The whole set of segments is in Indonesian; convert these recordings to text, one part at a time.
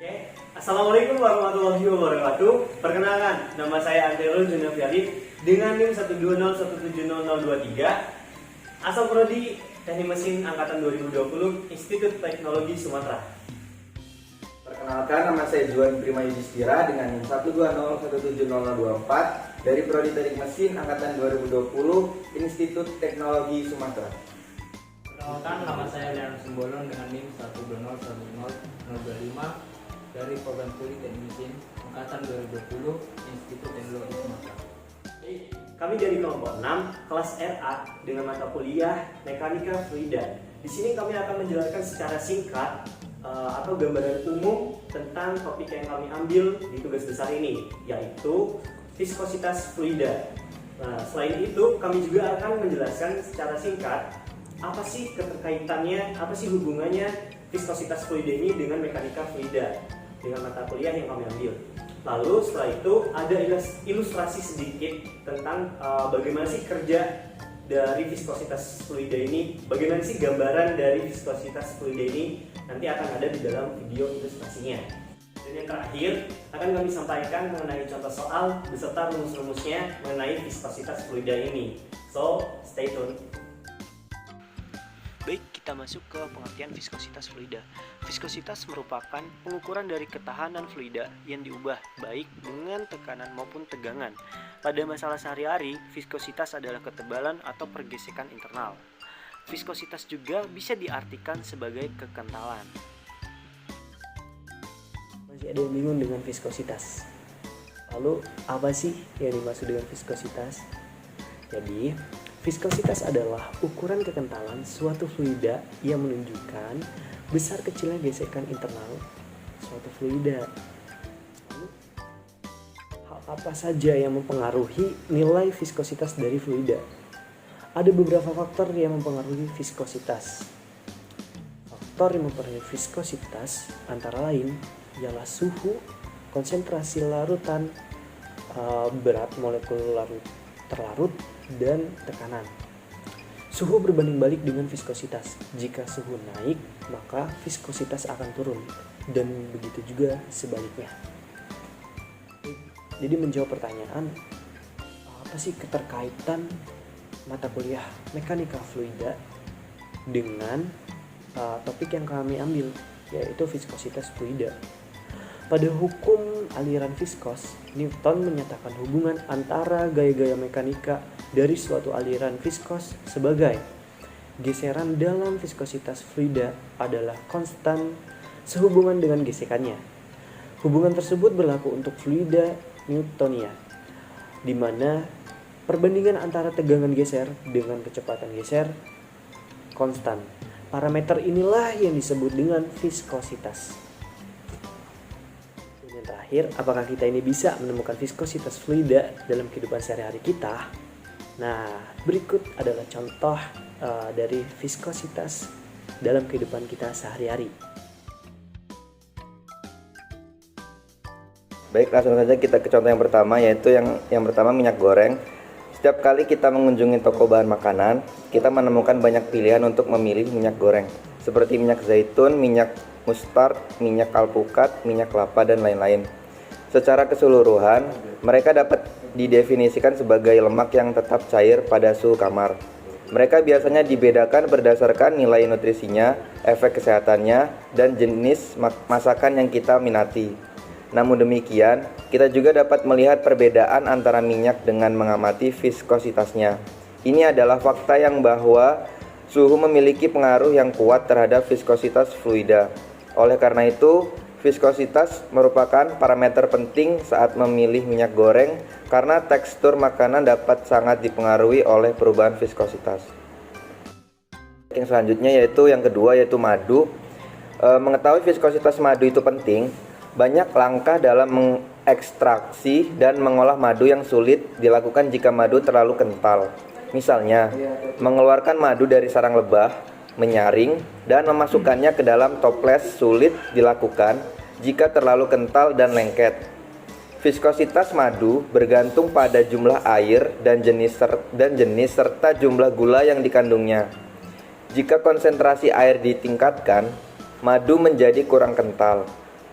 Oke, Assalamualaikum warahmatullahi wabarakatuh. Perkenalkan, nama saya Antelul Junafiali dengan NIM 120170023, asal prodi Teknik Mesin Angkatan 2020, Institut Teknologi Sumatera. Perkenalkan, nama saya Juan Prima Yudhistira dengan NIM 120170024 dari prodi Teknik Mesin Angkatan 2020, Institut Teknologi Sumatera. Perkenalkan, nama saya Leon Simbolon dengan NIM 1201025 dari program studi Teknik Mesin Angkatan 2020, Institut Teknologi Sumatera. Kami dari kelompok 6, kelas RA dengan mata kuliah Mekanika Fluida. Di sini kami akan menjelaskan secara singkat atau gambaran umum tentang topik yang kami ambil di tugas besar ini, yaitu viskositas fluida. Nah, selain itu, kami juga akan menjelaskan secara singkat apa sih keterkaitannya, apa sih hubungannya viskositas fluida ini dengan mekanika fluida, dengan mata kuliah yang kami ambil. Lalu setelah itu ada ilustrasi sedikit tentang bagaimana sih kerja dari viskositas fluida ini, bagaimana sih gambaran dari viskositas fluida ini, nanti akan ada di dalam video ilustrasinya. Dan yang terakhir akan kami sampaikan mengenai contoh soal beserta rumus-rumusnya mengenai viskositas fluida ini. So, stay tune. Baik, kita masuk ke pengertian viskositas fluida. Viskositas merupakan pengukuran dari ketahanan fluida yang diubah baik dengan tekanan maupun tegangan. Pada masalah sehari-hari, viskositas adalah ketebalan atau pergesekan internal. Viskositas juga bisa diartikan sebagai kekentalan. Masih ada yang bingung dengan viskositas? Lalu, apa sih yang dimaksud dengan viskositas? Jadi, viskositas adalah ukuran kekentalan suatu fluida yang menunjukkan besar kecilnya gesekan internal suatu fluida. Lalu, hal apa saja yang mempengaruhi nilai viskositas dari fluida? Ada beberapa faktor yang mempengaruhi viskositas. Faktor yang mempengaruhi viskositas antara lain ialah suhu, konsentrasi larutan, berat molekul terlarut, dan tekanan. Suhu berbanding balik dengan viskositas. Jika suhu naik, maka viskositas akan turun, dan begitu juga sebaliknya. Jadi menjawab pertanyaan, apa sih keterkaitan mata kuliah mekanika fluida dengan topik yang kami ambil, yaitu viskositas fluida? Pada hukum aliran viskos, Newton menyatakan hubungan antara gaya-gaya mekanika dari suatu aliran viskos sebagai geseran dalam viskositas fluida adalah konstan sehubungan dengan gesekannya. Hubungan tersebut berlaku untuk fluida Newtonia, di mana perbandingan antara tegangan geser dengan kecepatan geser konstan. Parameter inilah yang disebut dengan viskositas. Yang terakhir, apakah kita ini bisa menemukan viskositas fluida dalam kehidupan sehari-hari kita? Nah, berikut adalah contoh dari viskositas dalam kehidupan kita sehari-hari. Baik, langsung saja kita ke contoh yang pertama, yaitu yang pertama minyak goreng. Setiap kali kita mengunjungi toko bahan makanan, kita menemukan banyak pilihan untuk memilih minyak goreng, seperti minyak zaitun, minyak mustard, minyak alpukat, minyak kelapa, dan lain-lain. Secara keseluruhan, mereka dapat didefinisikan sebagai lemak yang tetap cair pada suhu kamar. Mereka biasanya dibedakan berdasarkan nilai nutrisinya, efek kesehatannya, dan jenis masakan yang kita minati. Namun demikian, kita juga dapat melihat perbedaan antara minyak dengan mengamati viskositasnya. Ini adalah fakta yang bahwa suhu memiliki pengaruh yang kuat terhadap viskositas fluida. Oleh karena itu, viskositas merupakan parameter penting saat memilih minyak goreng karena tekstur makanan dapat sangat dipengaruhi oleh perubahan viskositas. Yang selanjutnya yaitu yang kedua, yaitu madu. Mengetahui viskositas madu itu penting. Banyak langkah dalam mengekstraksi dan mengolah madu yang sulit dilakukan jika madu terlalu kental. Misalnya, mengeluarkan madu dari sarang lebah, menyaring, dan memasukkannya ke dalam toples sulit dilakukan jika terlalu kental dan lengket. Viskositas madu bergantung pada jumlah air dan jenis serta jumlah gula yang dikandungnya. Jika konsentrasi air ditingkatkan, madu menjadi kurang kental.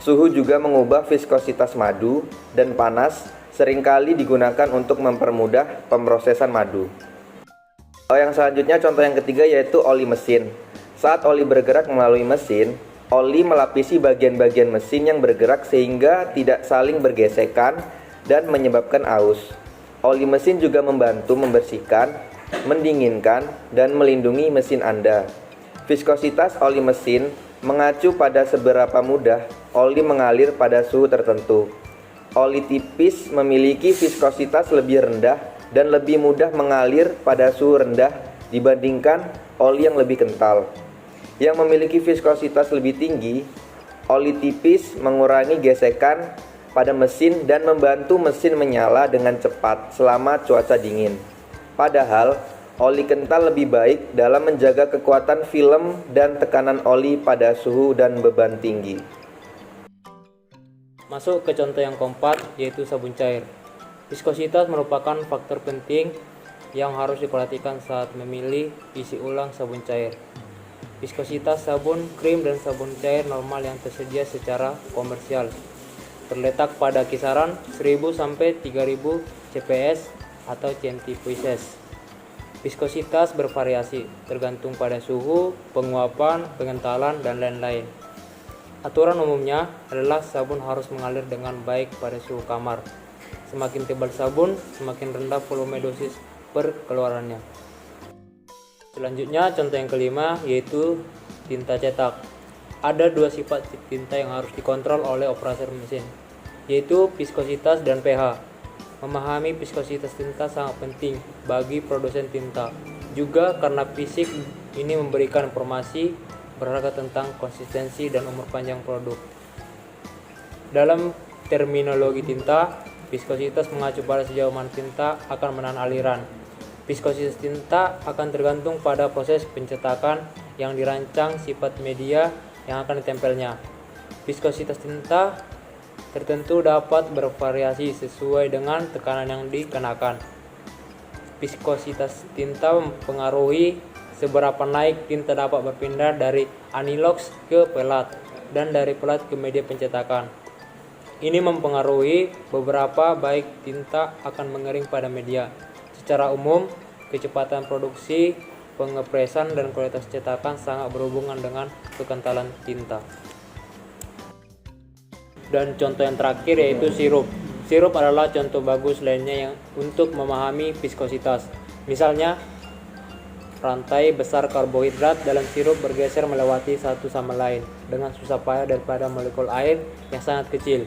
Suhu juga mengubah viskositas madu, dan panas seringkali digunakan untuk mempermudah pemrosesan madu. Yang selanjutnya, contoh yang ketiga yaitu oli mesin. Saat oli bergerak melalui mesin, oli melapisi bagian-bagian mesin yang bergerak sehingga tidak saling bergesekan dan menyebabkan aus. Oli mesin juga membantu membersihkan, mendinginkan, dan melindungi mesin Anda. Viskositas oli mesin mengacu pada seberapa mudah oli mengalir pada suhu tertentu. Oli tipis memiliki viskositas lebih rendah dan lebih mudah mengalir pada suhu rendah dibandingkan oli yang lebih kental. Yang memiliki viskositas lebih tinggi, oli tipis mengurangi gesekan pada mesin dan membantu mesin menyala dengan cepat selama cuaca dingin. Padahal, oli kental lebih baik dalam menjaga kekuatan film dan tekanan oli pada suhu dan beban tinggi. Masuk ke contoh yang keempat, yaitu sabun cair. Viskositas merupakan faktor penting yang harus diperhatikan saat memilih isi ulang sabun cair. Viskositas sabun, krim, dan sabun cair normal yang tersedia secara komersial terletak pada kisaran 1000 sampai 3000 CPS atau cm3. Viskositas bervariasi tergantung pada suhu, penguapan, pengentalan, dan lain-lain. Aturan umumnya adalah sabun harus mengalir dengan baik pada suhu kamar. Semakin tebal sabun, semakin rendah volume dosis per keluarannya. Selanjutnya, contoh yang kelima yaitu tinta cetak. Ada dua sifat tinta yang harus dikontrol oleh operator mesin, yaitu viskositas dan pH. Memahami viskositas tinta sangat penting bagi produsen tinta, juga karena fisik ini memberikan informasi berharga tentang konsistensi dan umur panjang produk. Dalam terminologi tinta, viskositas mengacu pada sejauh mana tinta akan menahan aliran. Viskositas tinta akan tergantung pada proses pencetakan yang dirancang, sifat media yang akan ditempelnya. Viskositas tinta tertentu dapat bervariasi sesuai dengan tekanan yang dikenakan. Viskositas tinta mempengaruhi seberapa naik tinta dapat berpindah dari anilox ke pelat dan dari pelat ke media pencetakan. Ini mempengaruhi beberapa baik tinta akan mengering pada media. Secara umum, kecepatan produksi, pengepresan, dan kualitas cetakan sangat berhubungan dengan kekentalan tinta. Dan contoh yang terakhir yaitu sirup. Sirup adalah contoh bagus lainnya yang untuk memahami viskositas. Misalnya, rantai besar karbohidrat dalam sirup bergeser melewati satu sama lain dengan susah payah daripada molekul air yang sangat kecil.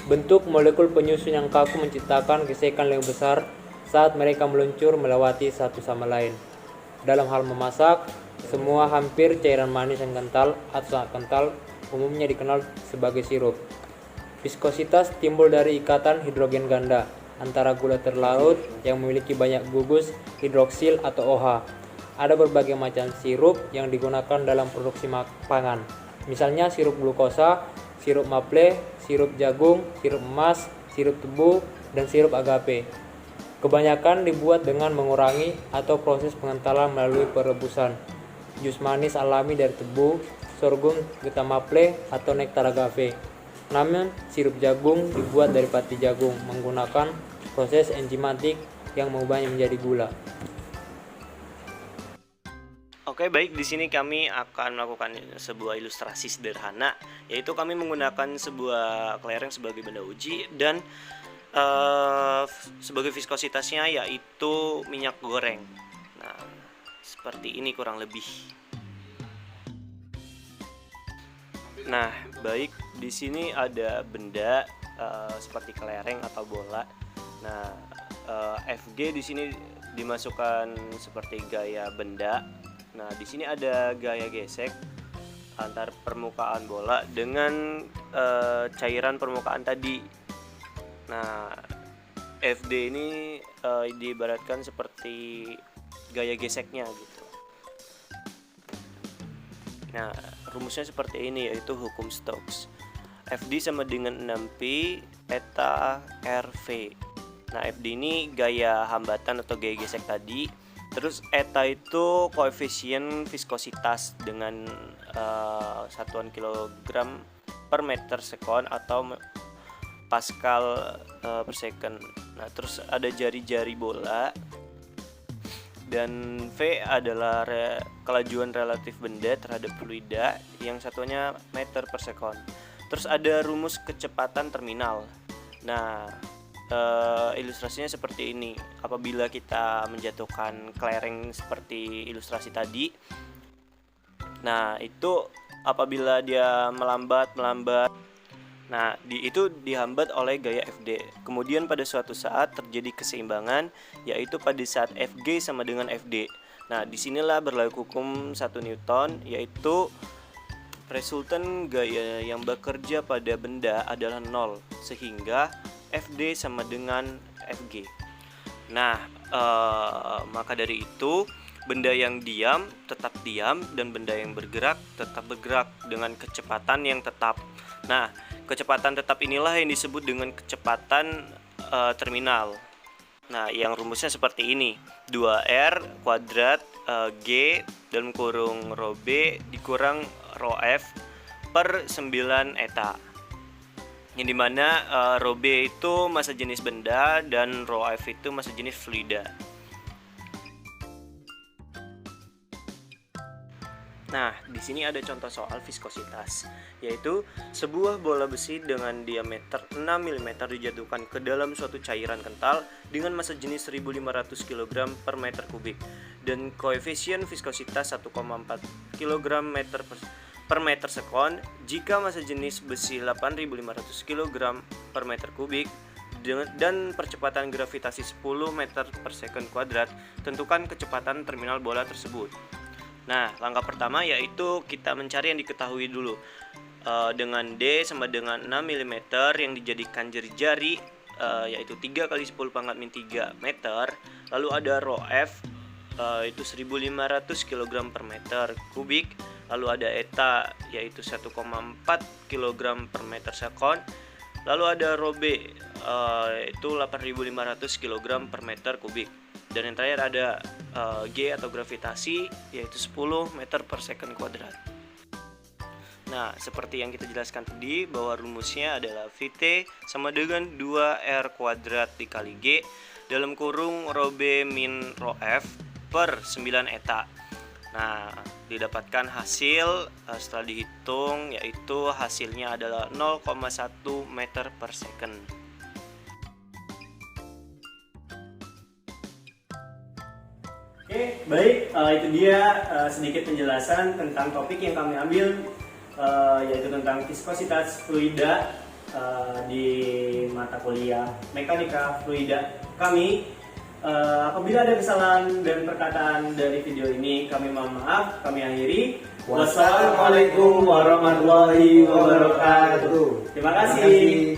Bentuk molekul penyusun yang kaku menciptakan gesekan lebih besar saat mereka meluncur melewati satu sama lain. Dalam hal memasak, semua hampir cairan manis yang kental atau sangat kental umumnya dikenal sebagai sirup. Viskositas timbul dari ikatan hidrogen ganda antara gula terlarut yang memiliki banyak gugus hidroksil atau OH. Ada berbagai macam sirup yang digunakan dalam produksi pangan. Misalnya sirup glukosa, sirup maple, sirup jagung, sirup emas, sirup tebu, dan sirup agape. Kebanyakan dibuat dengan mengurangi atau proses pengentalan melalui perebusan. Jus manis alami dari tebu, sorghum, getah maple, atau nektar agave. Namun, sirup jagung dibuat dari pati jagung menggunakan proses enzimatik yang mengubahnya menjadi gula. Oke, baik, di sini kami akan melakukan sebuah ilustrasi sederhana, yaitu kami menggunakan sebuah kelereng sebagai benda uji dan sebagai viskositasnya yaitu minyak goreng. Nah, seperti ini kurang lebih. Nah, baik, di sini ada benda seperti kelereng atau bola. Nah, FG di sini dimasukkan seperti gaya benda. Nah, di sini ada gaya gesek antar permukaan bola dengan cairan permukaan tadi. Nah, FD ini diibaratkan seperti gaya geseknya gitu. Nah, rumusnya seperti ini, yaitu hukum Stokes. FD sama dengan 6P eta RV. Nah, FD ini gaya hambatan atau gaya gesek tadi. Terus eta itu koefisien viskositas dengan satuan kilogram per meter sekon atau Pascal per second. Nah, terus ada jari-jari bola, dan V adalah kelajuan relatif benda terhadap fluida, yang satunya meter per sekon. Terus ada rumus kecepatan terminal. Nah, ilustrasinya seperti ini. Apabila kita menjatuhkan kelereng seperti ilustrasi tadi, nah itu apabila dia melambat, nah itu dihambat oleh gaya Fd. Kemudian pada suatu saat terjadi keseimbangan, yaitu pada saat Fg sama dengan Fd. Nah, disinilah berlaku hukum 1 Newton, yaitu resultan gaya yang bekerja pada benda adalah 0, sehingga Fd sama dengan Fg. Nah, maka dari itu benda yang diam tetap diam, dan benda yang bergerak tetap bergerak dengan kecepatan yang tetap. Nah, kecepatan tetap inilah yang disebut dengan kecepatan terminal. Nah, yang rumusnya seperti ini: 2R kuadrat G dalam kurung rho B dikurang rho F per 9 eta. Yang dimana rho B itu massa jenis benda dan rho F itu massa jenis fluida. Nah, di sini ada contoh soal viskositas, yaitu sebuah bola besi dengan diameter 6 mm dijatuhkan ke dalam suatu cairan kental dengan massa jenis 1500 kg per meter kubik dan koefisien viskositas 1,4 kg per meter sekon. Jika massa jenis besi 8500 kg per meter kubik dan percepatan gravitasi 10 meter per second kuadrat, tentukan kecepatan terminal bola tersebut. Nah, langkah pertama yaitu kita mencari yang diketahui dulu. Dengan D sama dengan 6 mm yang dijadikan jari-jari, yaitu 3 kali 10 pangkat min 3 meter. Lalu ada rho F, itu 1500 kg per meter kubik. Lalu ada eta, yaitu 1,4 kg per meter sekon. Lalu ada rho B, itu 8500 kg per meter kubik. Dan yang terakhir ada G atau gravitasi, yaitu 10 meter per second kuadrat. Nah, seperti yang kita jelaskan tadi, bahwa rumusnya adalah Vt sama dengan 2R kuadrat dikali G dalam kurung rho B min rho F per 9 eta. Nah, didapatkan hasil setelah dihitung, yaitu hasilnya adalah 0,1 meter per second. Oke, baik, itu dia sedikit penjelasan tentang topik yang kami ambil, yaitu tentang viskositas fluida di mata kuliah mekanika fluida kami. Apabila ada kesalahan dan perkataan dari video ini, kami mohon maaf, kami akhiri. Wassalamualaikum warahmatullahi wabarakatuh. Terima kasih.